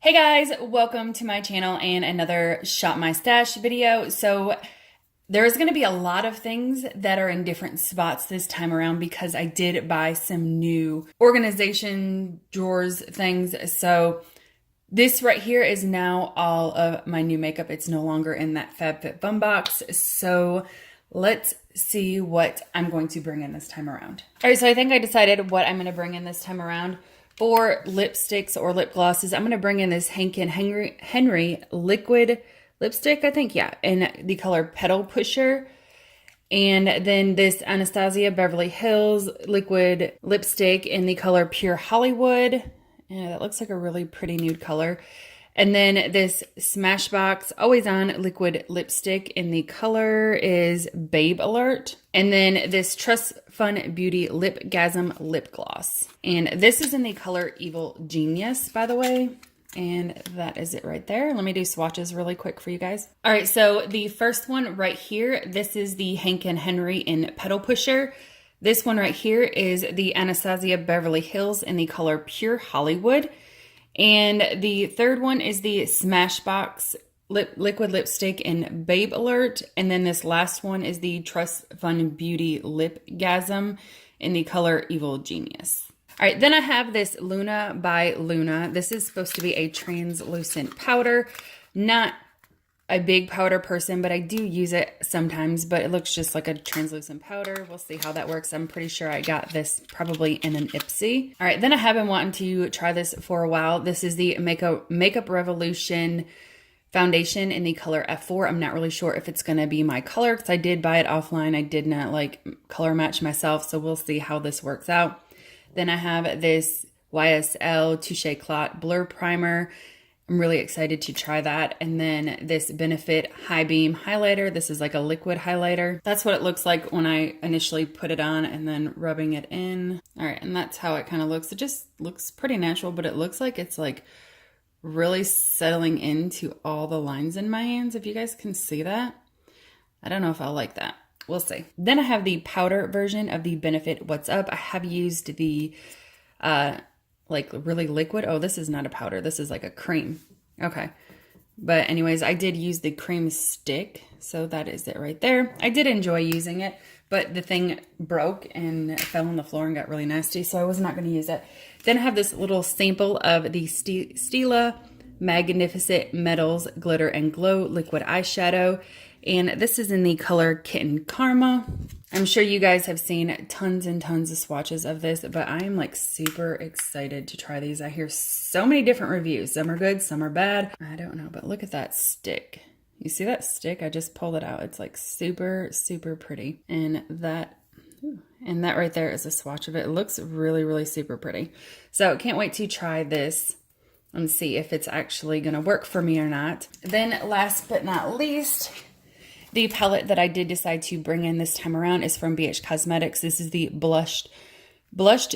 Hey guys, welcome to my channel and another Shop My Stash video. So there's going to be a lot of things that are in different spots this time around because I did buy some new organization drawers things. So this right here is now all of my new makeup. It's no longer in that FabFitFun box. So let's see what I'm going to bring in this time around. All right, so I think I decided what I'm going to bring in this time around. For lipsticks or lip glosses, I'm going to bring in this Hank and Henry liquid lipstick, I think, yeah, in the color Petal Pusher. And then this Anastasia Beverly Hills liquid lipstick in the color Pure Hollywood. Yeah, that looks like a really pretty nude color. And then this Smashbox Always On liquid lipstick in the color is Babe Alert. And then this Trust Fun Beauty Lipgasm lip gloss. And this is in the color Evil Genius, by the way. And that is it right there. Let me do swatches really quick for you guys. All right, so the first one right here, this is the Hank and Henry in Petal Pusher. This one right here is the Anastasia Beverly Hills in the color Pure Hollywood. And the third one is the Smashbox liquid lipstick in Babe Alert. And then this last one is the Trust Fun Beauty Lipgasm in the color Evil Genius. All right, then I have this Luna by Luna. This is supposed to be a translucent powder. Not a big powder person, but I do use it sometimes, but it looks just like a translucent powder. We'll see how that works. I'm pretty sure I got this probably in an Ipsy. All right, then I have been wanting to try this for a while. This is the Makeup Revolution foundation in the color F4. I'm not really sure if it's going to be my color because I did buy it offline. I did not like color match myself, so we'll see how this works out. Then I have this YSL Touche Clot Blur Primer. I'm really excited to try that. And then this Benefit High Beam Highlighter. This is like a liquid highlighter. That's what it looks like when I initially put it on and then rubbing it in. All right, and that's how it kind of looks. It just looks pretty natural, but it looks like it's like really settling into all the lines in my hands, if you guys can see that. I don't know if I'll like that. We'll see. Then I have the powder version of the Benefit What's Up. I have used the like really liquid. Oh, this is not a powder. This is like a cream. Okay. But anyways, I did use the cream stick. So that is it right there. I did enjoy using it, but the thing broke and fell on the floor and got really nasty. So I was not going to use it. Then I have this little sample of the Stila Magnificent Metals Glitter and Glow Liquid Eyeshadow. And this is in the color Kitten Karma. I'm sure you guys have seen tons and tons of swatches of this, but I am like super excited to try these. I hear so many different reviews. Some are good, some are bad. I don't know, but look at that stick. You see that stick? I just pulled it out. It's like super, super pretty. And that right there is a swatch of it. It looks really, really super pretty. So can't wait to try this and see if it's actually gonna work for me or not. Then last but not least, the palette that I did decide to bring in this time around is from BH Cosmetics. This is the Blushed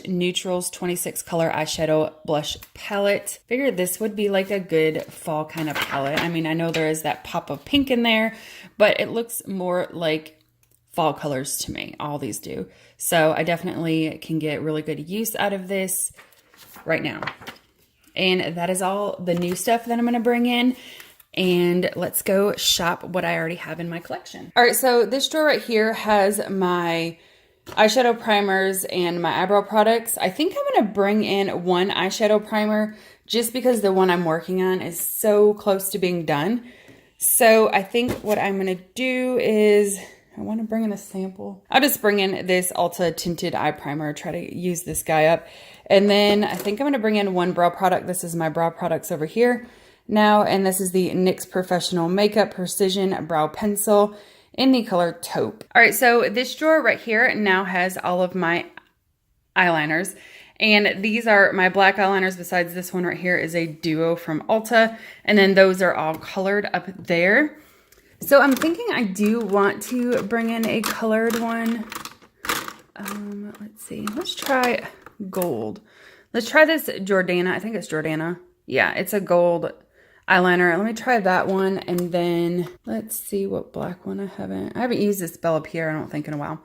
Neutrals 26 color eyeshadow blush palette. Figured this would be like a good fall kind of palette. I mean, I know there is that pop of pink in there, but it looks more like fall colors to me. All these do. So I definitely can get really good use out of this right now. And that is all the new stuff that I'm going to bring in. And let's go shop what I already have in my collection. All right, so this drawer right here has my eyeshadow primers and my eyebrow products. I think I'm gonna bring in one eyeshadow primer just because the one I'm working on is so close to being done. So I think what I'm gonna do is, I wanna bring in a sample. I'll just bring in this Ulta Tinted Eye Primer, try to use this guy up. And then I think I'm gonna bring in one brow product. This is my brow products over here now, and this is the NYX Professional Makeup Precision Brow Pencil in the color Taupe. All right, so this drawer right here now has all of my eyeliners, and these are my black eyeliners. Besides this one right here is a duo from Ulta, and then those are all colored up there. So I'm thinking I do want to bring in a colored one. Let's see, let's try gold. Let's try this Jordana. I think it's Jordana. Yeah, it's a gold eyeliner. Let me try that one, and then let's see what black one I haven't used this Bella Pierre, I don't think, in a while.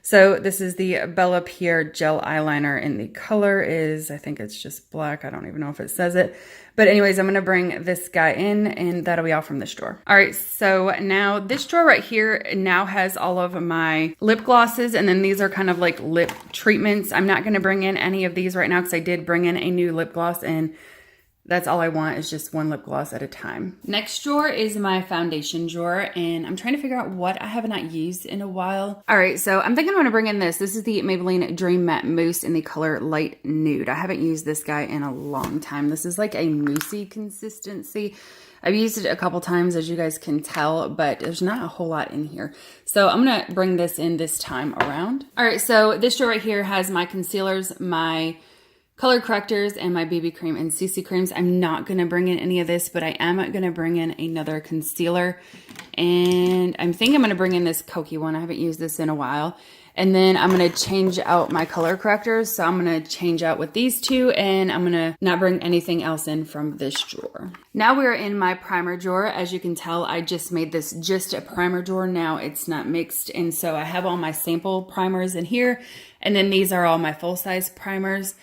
So this is the Bella Pierre gel eyeliner, and the color is, I think it's just black. I don't even know if it says it. But anyways, I'm going to bring this guy in, and that'll be all from this drawer. All right, so now this drawer right here now has all of my lip glosses, and then these are kind of like lip treatments. I'm not going to bring in any of these right now because I did bring in a new lip gloss, and that's all I want is just one lip gloss at a time. Next drawer is my foundation drawer, and I'm trying to figure out what I have not used in a while. All right, so I'm thinking I'm gonna bring in this. This is the Maybelline Dream Matte Mousse in the color Light Nude. I haven't used this guy in a long time. This is like a moussey consistency. I've used it a couple times, as you guys can tell, but there's not a whole lot in here. So I'm gonna bring this in this time around. All right, so this drawer right here has my concealers, my color correctors, and my BB cream and CC creams. I'm not going to bring in any of this, but I am going to bring in another concealer. And I'm thinking I'm going to bring in this Kokie one. I haven't used this in a while. And then I'm going to change out my color correctors. So I'm going to change out with these two, and I'm going to not bring anything else in from this drawer. Now we're in my primer drawer. As you can tell, I just made this just a primer drawer. Now it's not mixed. And so I have all my sample primers in here. And then these are all my full-size primers.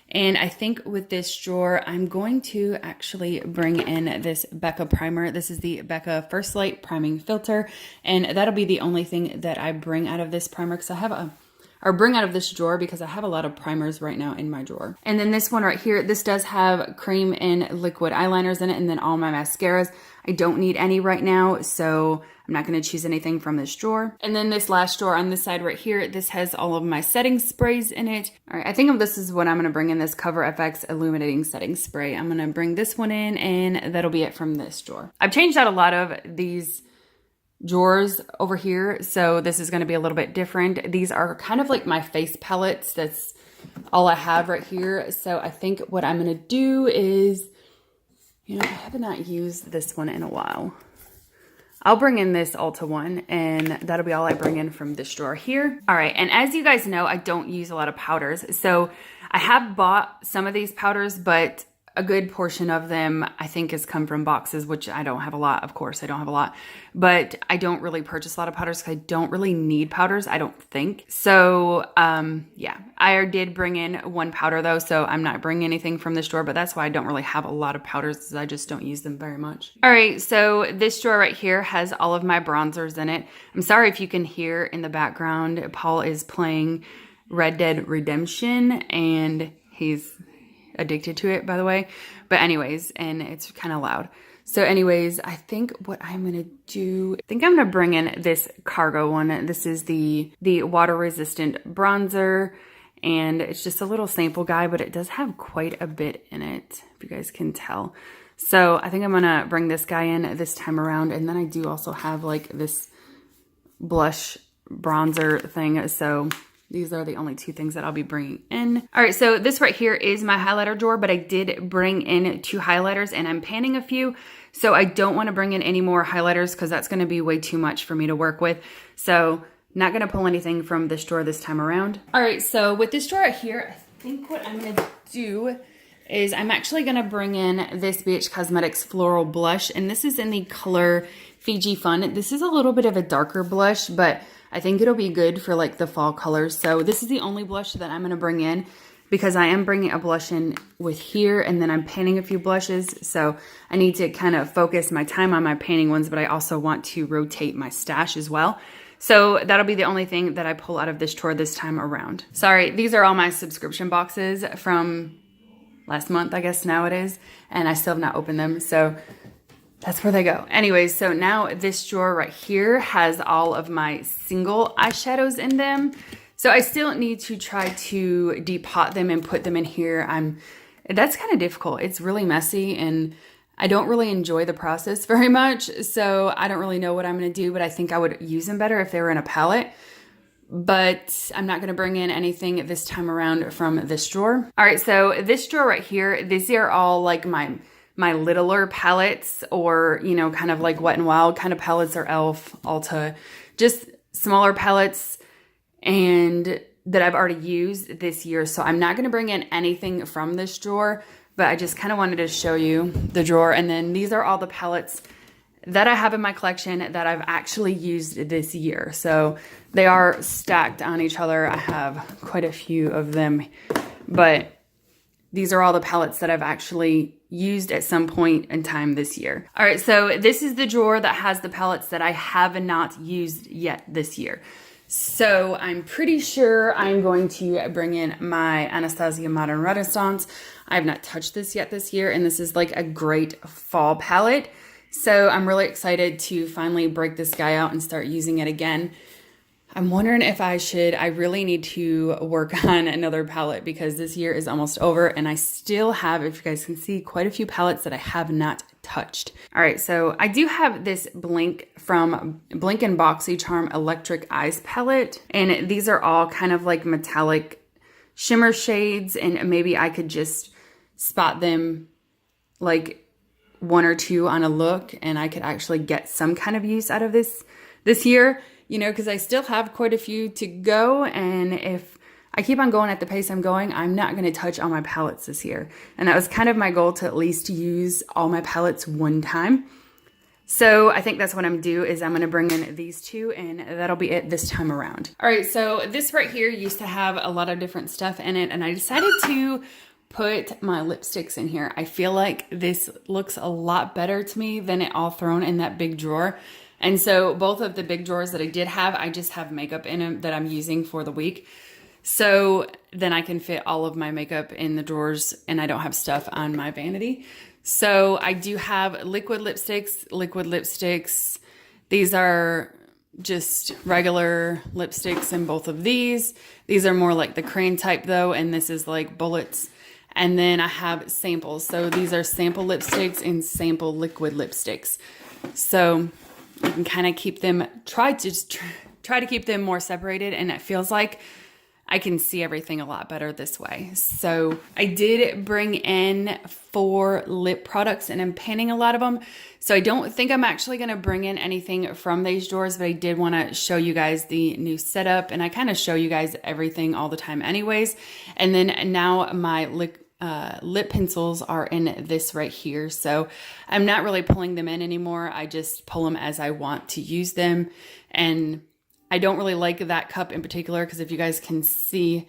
And I think with this drawer, I'm going to actually bring in this Becca primer. This is the Becca First Light Priming Filter. And that'll be the only thing that I bring out of this primer, because I have bring out of this drawer because I have a lot of primers right now in my drawer. And then this one right here, this does have cream and liquid eyeliners in it, and then all my mascaras. I don't need any right now, so I'm not going to choose anything from this drawer. And then this last drawer on this side right here, this has all of my setting sprays in it. All right, I think this is what I'm going to bring in, this Cover FX Illuminating Setting Spray. I'm going to bring this one in, and that'll be it from this drawer. I've changed out a lot of these drawers over here, so this is going to be a little bit different. These are kind of like my face palettes. That's all I have right here. So I think what I'm going to do is, I have not used this one in a while. I'll bring in this Ulta one, and that'll be all I bring in from this drawer here. All right, and as you guys know, I don't use a lot of powders. So I have bought some of these powders, but a good portion of them I think has come from boxes, which I don't have a lot. Of course, I don't have a lot, but I don't really purchase a lot of powders because I don't really need powders, I don't think. So yeah, I did bring in one powder though, so I'm not bringing anything from this drawer, but that's why I don't really have a lot of powders, because I just don't use them very much. All right, so this drawer right here has all of my bronzers in it. I'm sorry if you can hear in the background, Paul is playing Red Dead Redemption, and he's addicted to it, by the way. But anyways, and it's kind of loud. So anyways, I think what I'm going to do, I think I'm going to bring in this Cargo one. This is the water resistant bronzer, and it's just a little sample guy, but it does have quite a bit in it, if you guys can tell. So I think I'm going to bring this guy in this time around. And then I do also have like this blush bronzer thing. So these are the only two things that I'll be bringing in. All right, so this right here is my highlighter drawer, but I did bring in 2 highlighters, and I'm panning a few. So I don't want to bring in any more highlighters because that's going to be way too much for me to work with. So not going to pull anything from this drawer this time around. All right, so with this drawer right here, I think what I'm going to do is I'm actually going to bring in this BH Cosmetics Floral Blush, and this is in the color Fiji Fun. This is a little bit of a darker blush, but I think it'll be good for like the fall colors. So this is the only blush that I'm going to bring in, because I am bringing a blush in with here, and then I'm painting a few blushes. So I need to kind of focus my time on my painting ones, but I also want to rotate my stash as well. So that'll be the only thing that I pull out of this drawer this time around. Sorry, these are all my subscription boxes from last month, I guess now it is, and I still have not opened them. So that's where they go. Anyways, so now this drawer right here has all of my single eyeshadows in them. So I still need to try to depot them and put them in here. That's kind of difficult. It's really messy, and I don't really enjoy the process very much. So I don't really know what I'm going to do, but I think I would use them better if they were in a palette. But I'm not going to bring in anything this time around from this drawer. All right, so this drawer right here, these are all like my littler palettes, or, kind of like Wet n Wild kind of palettes, or e.l.f., Ulta, just smaller palettes, and that I've already used this year. So I'm not going to bring in anything from this drawer, but I just kind of wanted to show you the drawer. And then these are all the palettes that I have in my collection that I've actually used this year. So they are stacked on each other. I have quite a few of them, but these are all the palettes that I've actually used at some point in time this year. All right, so this is the drawer that has the palettes that I have not used yet this year. So I'm pretty sure I'm going to bring in my Anastasia Modern Renaissance. I have not touched this yet this year, and this is like a great fall palette. So I'm really excited to finally break this guy out and start using it again. I'm wondering if I really need to work on another palette because this year is almost over and I still have, if you guys can see, quite a few palettes that I have not touched. All right, so I do have this Blink from Blink and BoxyCharm Electric Eyes palette, and these are all kind of like metallic shimmer shades, and maybe I could just spot them like one or two on a look and I could actually get some kind of use out of this year. You know, because I still have quite a few to go, and if I keep on going at the pace I'm going, I'm not going to touch all my palettes this year. And that was kind of my goal, to at least use all my palettes one time. So I think that's what I'm going to do, is I'm going to bring in these two, and that'll be it this time around. All right, so this right here used to have a lot of different stuff in it, and I decided to put my lipsticks in here. I feel like this looks a lot better to me than it all thrown in that big drawer. And so both of the big drawers that I did have, I just have makeup in them that I'm using for the week. So then I can fit all of my makeup in the drawers and I don't have stuff on my vanity. So I do have liquid lipsticks. These are just regular lipsticks in both of these. These are more like the crayon type though, and this is like bullets. And then I have samples. So these are sample lipsticks and sample liquid lipsticks. So you can kind of keep them, try to keep them more separated, and it feels like I can see everything a lot better this way. So I did bring in 4 lip products, and I'm panning a lot of them. So I don't think I'm actually going to bring in anything from these drawers, but I did want to show you guys the new setup, and I kind of show you guys everything all the time anyways. And then now my lip pencils are in this right here. So I'm not really pulling them in anymore. I just pull them as I want to use them. And I don't really like that cup in particular, because if you guys can see,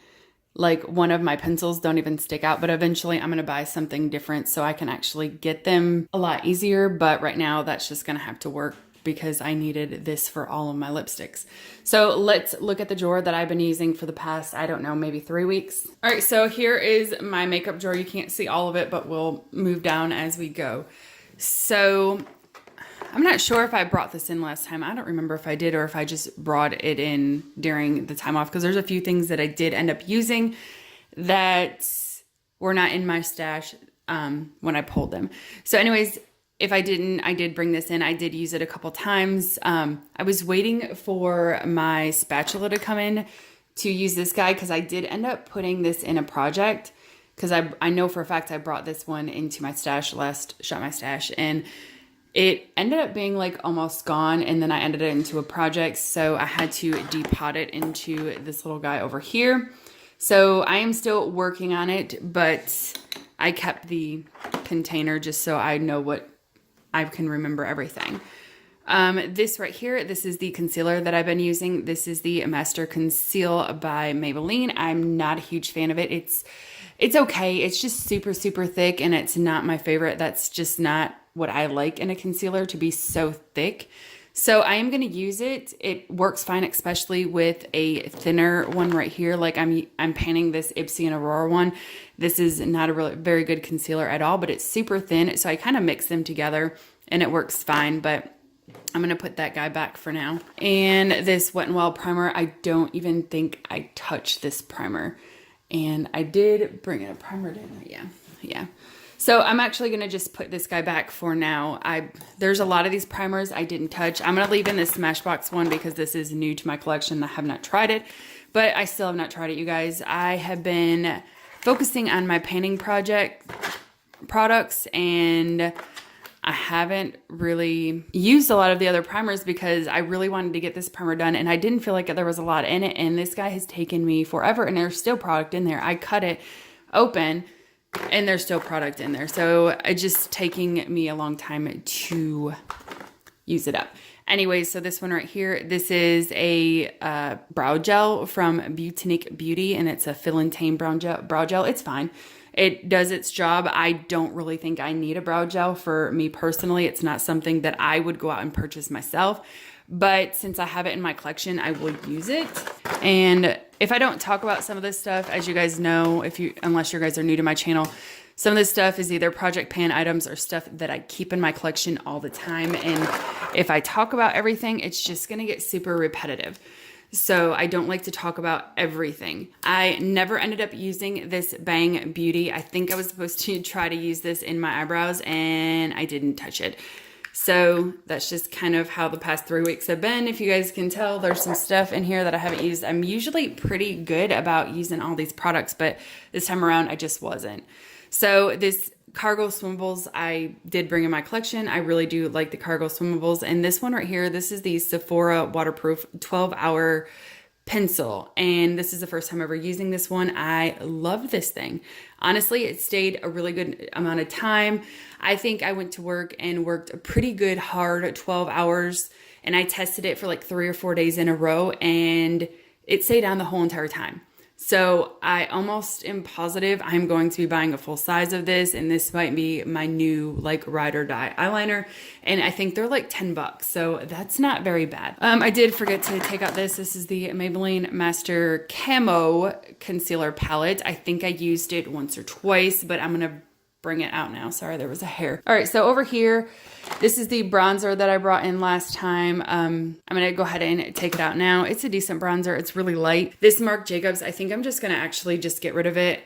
like one of my pencils don't even stick out, but eventually I'm going to buy something different so I can actually get them a lot easier. But right now that's just going to have to work because I needed this for all of my lipsticks. So let's look at the drawer that I've been using for the past, I don't know, maybe 3 weeks. All right, so here is my makeup drawer. You can't see all of it, but we'll move down as we go. So I'm not sure if I brought this in last time. I don't remember if I did or if I just brought it in during the time off, because there's a few things that I did end up using that were not in my stash when I pulled them. So anyways, if I didn't, I did bring this in. I did use it a couple times. I was waiting for my spatula to come in to use this guy, because I did end up putting this in a project, because I know for a fact I brought this one into my stash last Shop My Stash, and it ended up being like almost gone, and then I ended it into a project, so I had to depot it into this little guy over here. So I am still working on it, but I kept the container just so I know what I can remember everything. This right here, this is the concealer that I've been using. This is the Master Conceal by Maybelline. I'm not a huge fan of it. It's okay. It's just super, super thick, and it's not my favorite. That's just not what I like in a concealer, to be so thick. So I am going to use it. It works fine, especially with a thinner one right here. Like I'm panning this Ipsy and Aurora one. This is not a really very good concealer at all, but it's super thin. So I kind of mix them together and it works fine, but I'm going to put that guy back for now. And this Wet n Wild primer, I don't even think I touched this primer. And I did bring in a primer, didn't I? Yeah. So I'm actually going to just put this guy back for now. There's a lot of these primers I didn't touch. I'm going to leave in this Smashbox one because this is new to my collection. I have not tried it, but I still have not tried it, you guys. I have been focusing on my painting project products, and I haven't really used a lot of the other primers because I really wanted to get this primer done, and I didn't feel like there was a lot in it, and this guy has taken me forever, and there's still product in there. I cut it open and there's still product in there. So it's just taking me a long time to use it up. Anyways, so this one right here, this is a brow gel from Butinique Beauty, and it's a fill and tame brow gel. It's fine. It does its job. I don't really think I need a brow gel for me personally. It's not something that I would go out and purchase myself. But since I have it in my collection, I will use it. And if I don't talk about some of this stuff, as you guys know, unless you guys are new to my channel, some of this stuff is either project pan items or stuff that I keep in my collection all the time. And if I talk about everything, it's just gonna get super repetitive. So I don't like to talk about everything. I never ended up using this Bang Beauty. I think I was supposed to try to use this in my eyebrows and I didn't touch it. So that's just kind of how the past 3 weeks have been. If you guys can tell, there's some stuff in here that I haven't used. I'm usually pretty good about using all these products, but this time around I just wasn't. So this cargo swimmables I did bring in my collection. I really do like the cargo swimmables. And this one right here, this is the Sephora waterproof 12-hour pencil. And this is the first time ever using this one. I love this thing. Honestly, it stayed a really good amount of time. I think I went to work and worked a pretty good hard 12 hours. And I tested it for like 3 or 4 days in a row and it stayed on the whole entire time. So I almost am positive I'm going to be buying a full size of this, and this might be my new like ride or die eyeliner. And I think they're like 10 bucks. So that's not very bad. I did forget to take out this. This is the Maybelline Master Camo Concealer Palette. I think I used it once or twice, but I'm going to bring it out now. Sorry, there was a hair. All right, so over here, this is the bronzer that I brought in last time. I'm gonna go ahead and take it out now. It's a decent bronzer. It's really light. This Marc Jacobs, I think I'm just gonna actually just get rid of it.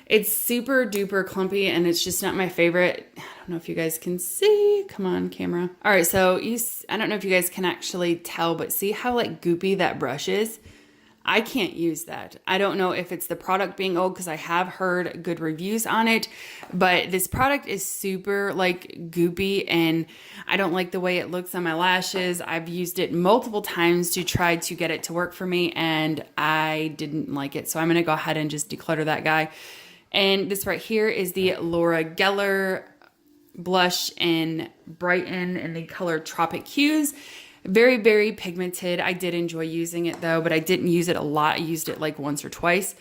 It's super duper clumpy and it's just not my favorite. I don't know if you guys can see. Come on, camera. All right, so I don't know if you guys can actually tell, but see how like goopy that brush is? I can't use that. I don't know if it's the product being old because I have heard good reviews on it, but this product is super like goopy and I don't like the way it looks on my lashes. I've used it multiple times to try to get it to work for me and I didn't like it. So I'm gonna go ahead and just declutter that guy. And this right here is the Laura Geller blush in Brighten in the color Tropic Hues. Very, very pigmented. I did enjoy using it though, but I didn't use it a lot. I used it like once or twice.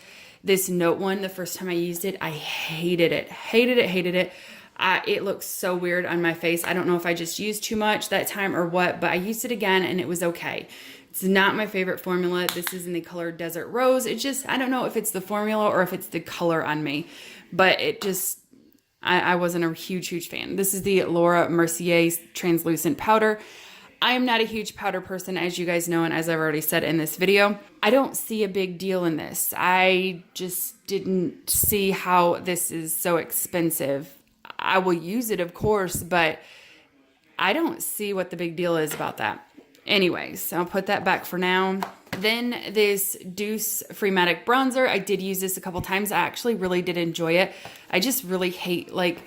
This Note one, the first time I used it, I hated it. Hated it, hated it. It looks so weird on my face. I don't know if I just used too much that time or what, but I used it again and it was okay. It's not my favorite formula. This is in the color Desert Rose. It just, I don't know if it's the formula or if it's the color on me, but it just, I wasn't a huge fan. This is the Laura Mercier Translucent Powder. I am not a huge powder person, as you guys know, and as I've already said in this video. I don't see a big deal in this. I just didn't see how this is so expensive. I will use it, of course, but I don't see what the big deal is about that. Anyways, I'll put that back for now. Then this Deuce Freematic Bronzer. I did use this a couple times. I actually really did enjoy it. I just really hate, like,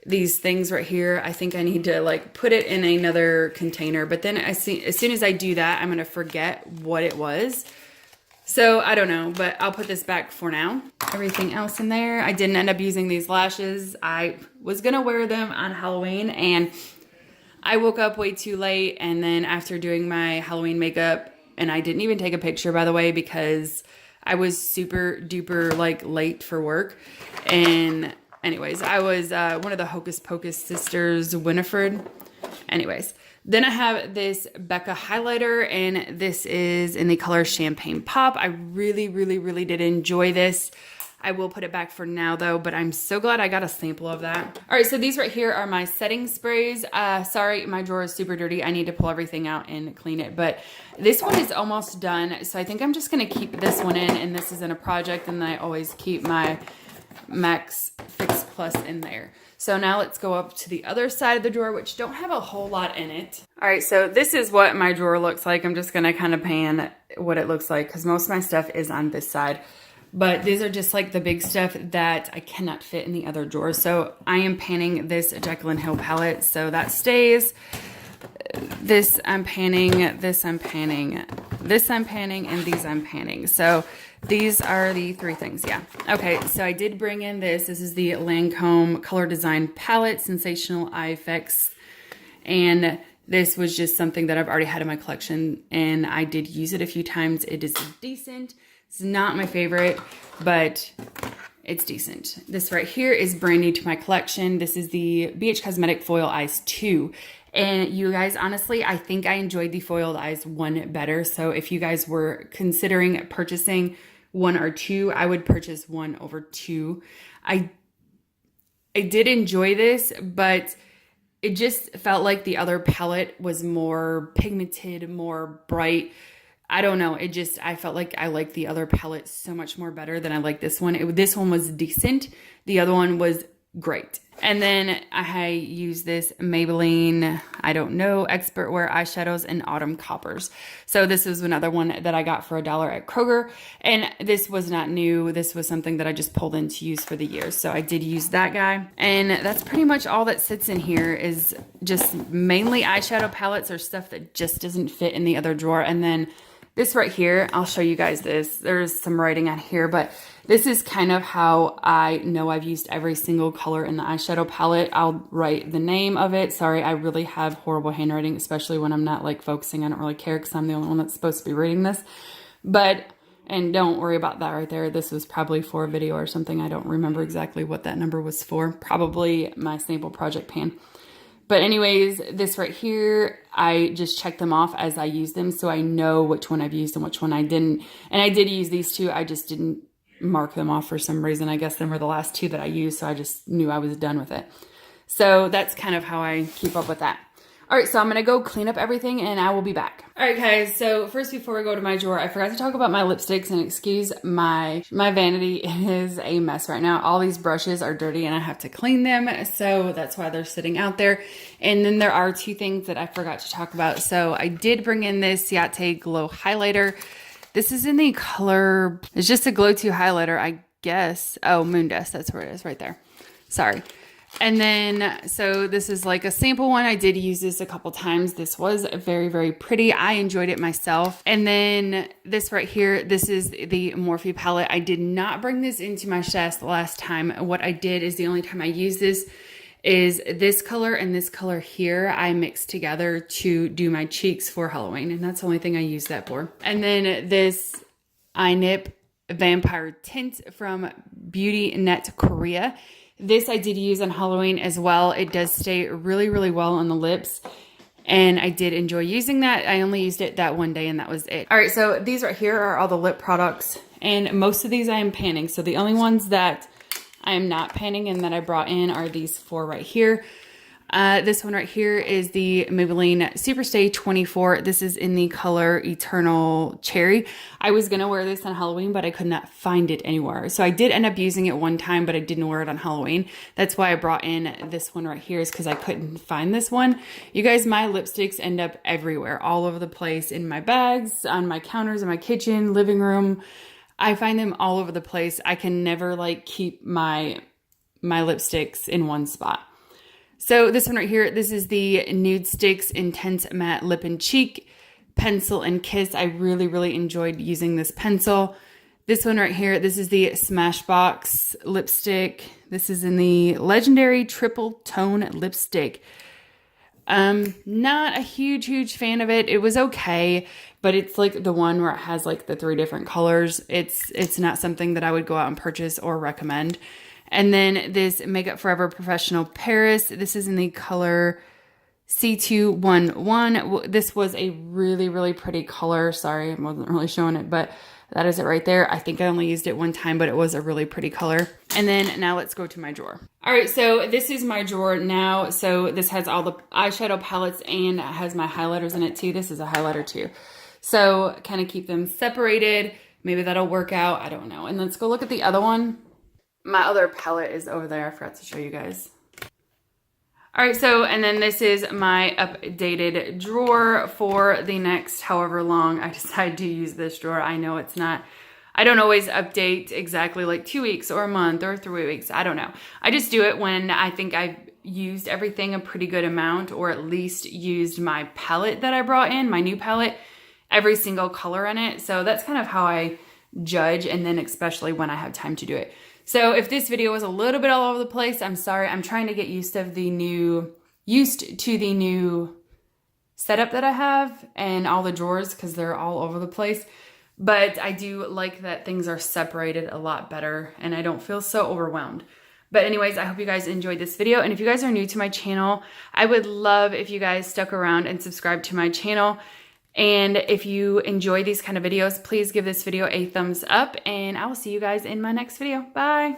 these things right here. I think I need to like put it in another container, but then as soon as I do that, I'm going to forget what it was. So I don't know, but I'll put this back for now. Everything else in there. I didn't end up using these lashes. I was going to wear them on Halloween and I woke up way too late. And then after doing my Halloween makeup, and I didn't even take a picture, by the way, because I was super duper like late for work. And anyways, I was one of the Hocus Pocus sisters, Winifred. Anyways, then I have this Becca highlighter, and this is in the color Champagne Pop. I really did enjoy this. I will put it back for now though, but I'm so glad I got a sample of that. All right, so these right here are my setting sprays. Sorry, my drawer is super dirty. I need to pull everything out and clean it, but this one is almost done. So I think I'm just gonna keep this one in, and this isn't a project, and I always keep my Max Fix Plus in there. So now let's go up to the other side of the drawer, which don't have a whole lot in it. All right, so this is what my drawer looks like. I'm just gonna kind of pan what it looks like because most of my stuff is on this side. But these are just like the big stuff that I cannot fit in the other drawer. So I am panning this Jaclyn Hill palette, so that stays. This I'm panning, this I'm panning, this I'm panning, and these I'm panning. So these are the 3 things, yeah. Okay, so I did bring in this. This is the Lancome Color Design Palette, Sensational Eye Effects. And this was just something that I've already had in my collection, and I did use it a few times. It is decent. It's not my favorite, but it's decent. This right here is brand new to my collection. This is the BH Cosmetic Foil Eyes 2. And you guys, honestly, I think I enjoyed the Foiled Eyes 1 better. So if you guys were considering purchasing 1 or 2, I would purchase 1 over 2. I did enjoy this, but it just felt like the other palette was more pigmented, more bright. I don't know. I felt like I liked the other palette so much more better than I like this one. This one was decent. The other one was great. And then I use this Maybelline, I don't know, Expert Wear eyeshadows in Autumn Coppers. So this is another one that I got for $1 at Kroger. And this was not new. This was something that I just pulled in to use for the year. So I did use that guy. And that's pretty much all that sits in here is just mainly eyeshadow palettes or stuff that just doesn't fit in the other drawer. And then this right here, I'll show you guys this. There's some writing on here, but this is kind of how I know I've used every single color in the eyeshadow palette. I'll write the name of it. Sorry, I really have horrible handwriting, especially when I'm not like focusing. I don't really care because I'm the only one that's supposed to be reading this. And don't worry about that right there. This was probably for a video or something. I don't remember exactly what that number was for. Probably my sample project pan. But anyways, this right here, I just check them off as I use them so I know which one I've used and which one I didn't. And I did use these two. I just didn't mark them off for some reason. I guess them were the last 2 that I used, so I just knew I was done with it. So that's kind of how I keep up with that. All right, so I'm going to go clean up everything and I will be back. All right, guys, so first before we go to my drawer, I forgot to talk about my lipsticks, and excuse my vanity. It is a mess right now. All these brushes are dirty and I have to clean them, so that's why they're sitting out there. And then there are 2 things that I forgot to talk about. So I did bring in this Ciate Glow Highlighter. This is in the color, it's just a Glow 2 highlighter, I guess. Oh, Moon Dust, that's where it is right there. Sorry. And then, so this is like a sample one. I did use this a couple times. This was very, very pretty. I enjoyed it myself. And then this right here, this is the Morphe palette. I did not bring this into my stash the last time. What I did is the only time I used this is this color and this color here. I mixed together to do my cheeks for Halloween. And that's the only thing I used that for. And then this iNip Vampire Tint from Beauty Net Korea. This I did use on Halloween as well. It does stay really, really well on the lips. And I did enjoy using that. I only used it that one day and that was it. All right, so these right here are all the lip products. And most of these I am panning. So the only ones that I am not panning and that I brought in are these 4 right here. This one right here is the Maybelline Superstay 24. This is in the color Eternal Cherry. I was going to wear this on Halloween, but I could not find it anywhere. So I did end up using it one time, but I didn't wear it on Halloween. That's why I brought in this one right here, is because I couldn't find this one. You guys, my lipsticks end up everywhere, all over the place, in my bags, on my counters, in my kitchen, living room. I find them all over the place. I can never like keep my lipsticks in one spot. So this one right here, this is the Nude Sticks Intense Matte Lip and Cheek Pencil and Kiss. I really, really enjoyed using this pencil. This one right here, this is the Smashbox lipstick. This is in the Legendary Triple Tone lipstick. Not a huge fan of it. It was okay, but it's like the one where it has like the 3 different colors. It's not something that I would go out and purchase or recommend. And then this Makeup Forever Professional Paris. This is in the color C211. This was a really, really pretty color. Sorry, I wasn't really showing it, but that is it right there. I think I only used it one time, but it was a really pretty color. And then now let's go to my drawer. All right, so this is my drawer now. So this has all the eyeshadow palettes and it has my highlighters in it too. This is a highlighter too. So kind of keep them separated. Maybe that'll work out. I don't know. And let's go look at the other one. My other palette is over there. I forgot to show you guys. All right, so, and then this is my updated drawer for the next however long I decide to use this drawer. I know it's not, I don't always update exactly like 2 weeks or a month or 3 weeks. I don't know. I just do it when I think I've used everything a pretty good amount, or at least used my palette that I brought in, my new palette, every single color in it. So that's kind of how I judge, and then especially when I have time to do it. So if this video was a little bit all over the place, I'm sorry. I'm trying to get used to the new used to the new setup that I have and all the drawers because they're all over the place. But I do like that things are separated a lot better and I don't feel so overwhelmed. But anyways, I hope you guys enjoyed this video. And if you guys are new to my channel, I would love if you guys stuck around and subscribed to my channel. And if you enjoy these kind of videos, please give this video a thumbs up and I will see you guys in my next video. Bye.